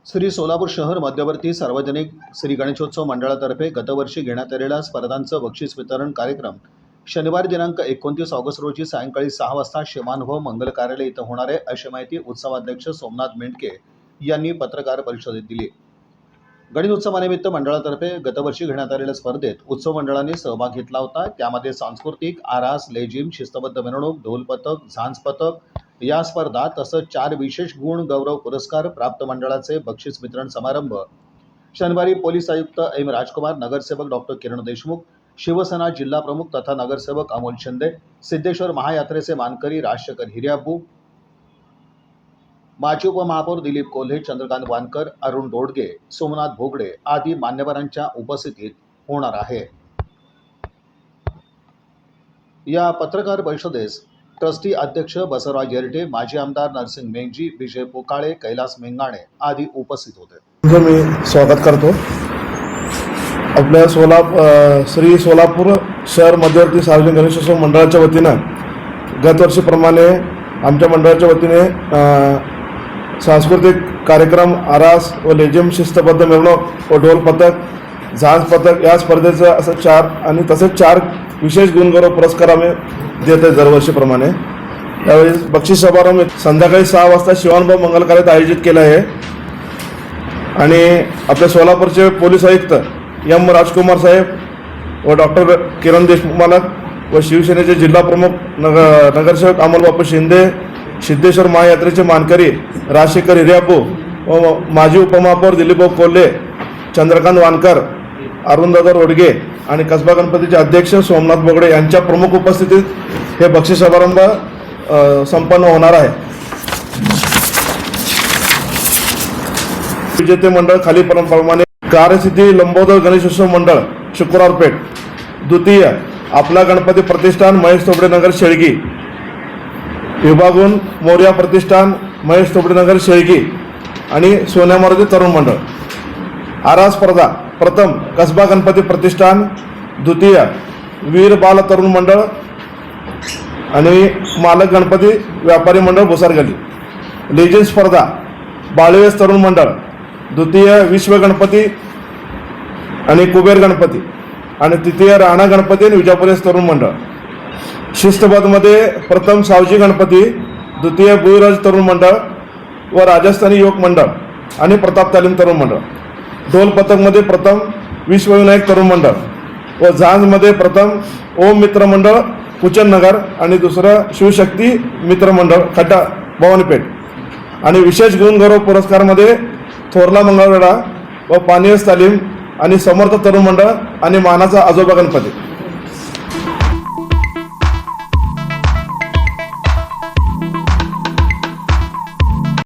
श्री सोलापूर शहर मध्यवर्ती सार्वजनिक श्री गणेशोत्सव मंडळातर्फे गतवर्षी घेण्यात आलेल्या स्पर्धांचं बक्षीस वितरण कार्यक्रम शनिवार दिनांक 29 ऑगस्ट रोजी सायंकाळी 6 वाजता शिवानुभव मंगल कार्यालय इथं होणार आहे, अशी माहिती उत्सवाध्यक्ष सोमनाथ मेंढके यांनी पत्रकार परिषदेत दिली। गणेश उत्सवानिमित्त मंडळातर्फे गतवर्षी घेण्यात आलेल्या स्पर्धेत उत्सव मंडळाने सहभाग घेतला होता। त्यामध्ये सांस्कृतिक, आरास, लेझिम, शिस्तबद्ध मिरवणूक, ढोल पथक, झांज पथक या स्पर्धा तसंच 4 विशेष गुण गौरव पुरस्कार प्राप्त मंडळाचे बक्षीस वितरण समारंभ शनिवारी पोलीस आयुक्त एम राजकुमार, नगरसेवक डॉक्टर किरण देशमुख, शिवसेना जिल्हा प्रमुख तथा नगरसेवक अमोल शिंदे, सिद्धेश्वर महायात्रेचे मानकरी राजशेखर हिरेअब्बू, माजी उपमहापौर दिलीप कोल्हे, चंद्रकांत वानकर, अरुण दोडगे, सोमनाथ भोगडे आदी मान्यवरांच्या उपस्थितीत होणार आहे। या पत्रकार परिषदेस ट्रस्टी अध्यक्ष बसवराज येरटे, माजी आमदार नरसिंग मेंगजी, विजय पोकाळे, कैलास मेंगाणे आदी उपस्थित होते। मी स्वागत करतो। आपल्या श्री सोलापूर शहर मध्यवर्ती सार्वजनिक गणेशोत्सव मंडळाच्या वतीनं गतवर्षीप्रमाणे आमच्या मंडळाच्या वतीने सांस्कृतिक कार्यक्रम, आरास व लेझिम, शिस्तबद्ध मिरवणूक व ढोल पथक, झांज पथक या स्पर्धेचं असं 4 आणि तसेच 4 विशेष गुणगौरव पुरस्कार आम्ही देत आहे दरवर्षीप्रमाणे। यावेळी बक्षीस समारंभ संध्याकाळी 6 वाजता शिवानुभव मंगल कार्यालयात आयोजित केला आहे आणि आपल्या सोलापूरचे पोलीस आयुक्त एम राजकुमार साहेब व डॉक्टर किरण देशमुख मालक व शिवसेनेचे जिल्हा प्रमुख नगरसेवक अमोल बापू शिंदे, सिद्धेश्वर महायात्रेचे मानकरी राजशेखर हिरेअब्बू व माजी उपमहापौर दिलीप कोल्हे, चंद्रकांत वानकर, अरुणदादा रोडगे आणि कसबा गणपतीचे अध्यक्ष सोमनाथ भोगडे यांच्या प्रमुख उपस्थितीत हे बक्षीस समारंभ संपन्न होणार आहे। विजेते मंडळ खालीलप्रमाणे: कार्यसिद्धी लंबोदर गणेशोत्सव मंडळ, शुक्रवारपेठ। द्वितीय आपला गणपती प्रतिष्ठान, महेश तोबडे नगर, शेळगी। विभागून मोर्या प्रतिष्ठान, महेश तोबडे नगर, शेळगी आणि सोन्या मारुती तरुण मंडळ। आरास स्पर्धा: प्रथम कसबा गणपती प्रतिष्ठान, द्वितीय वीर बाल तरुण मंडळ आणि मालक गणपती व्यापारी मंडळ, भुसारगली। लेझिम स्पर्धा: बाळवेस तरुण मंडळ, द्वितीय विश्व गणपती आणि कुबेर गणपती आणि तृतीय राणा गणपती आणि विजापुरेस तरुण मंडळ। शिस्तबद्धमध्ये प्रथम सावजी गणपती, द्वितीय भुईराज तरुण मंडळ व राजस्थानी युवक मंडळ आणि प्रताप तालीम तरुण मंडळ। ढोल पथकमध्ये प्रथम विश्वविनायक तरुण मंडळ व झांजमध्ये प्रथम ओम मित्र मंडळ, कुचन नगर आणि दुसरं शिवशक्ती मित्र मंडळ, खड्डा, भवानीपेठ। आणि विशेष गुण गौरव पुरस्कारमध्ये थोरला मंगळवेढा व पानियस तालीम आणि समर्थ तरुण मंडळ आणि मानाचा आजोबा गणपती।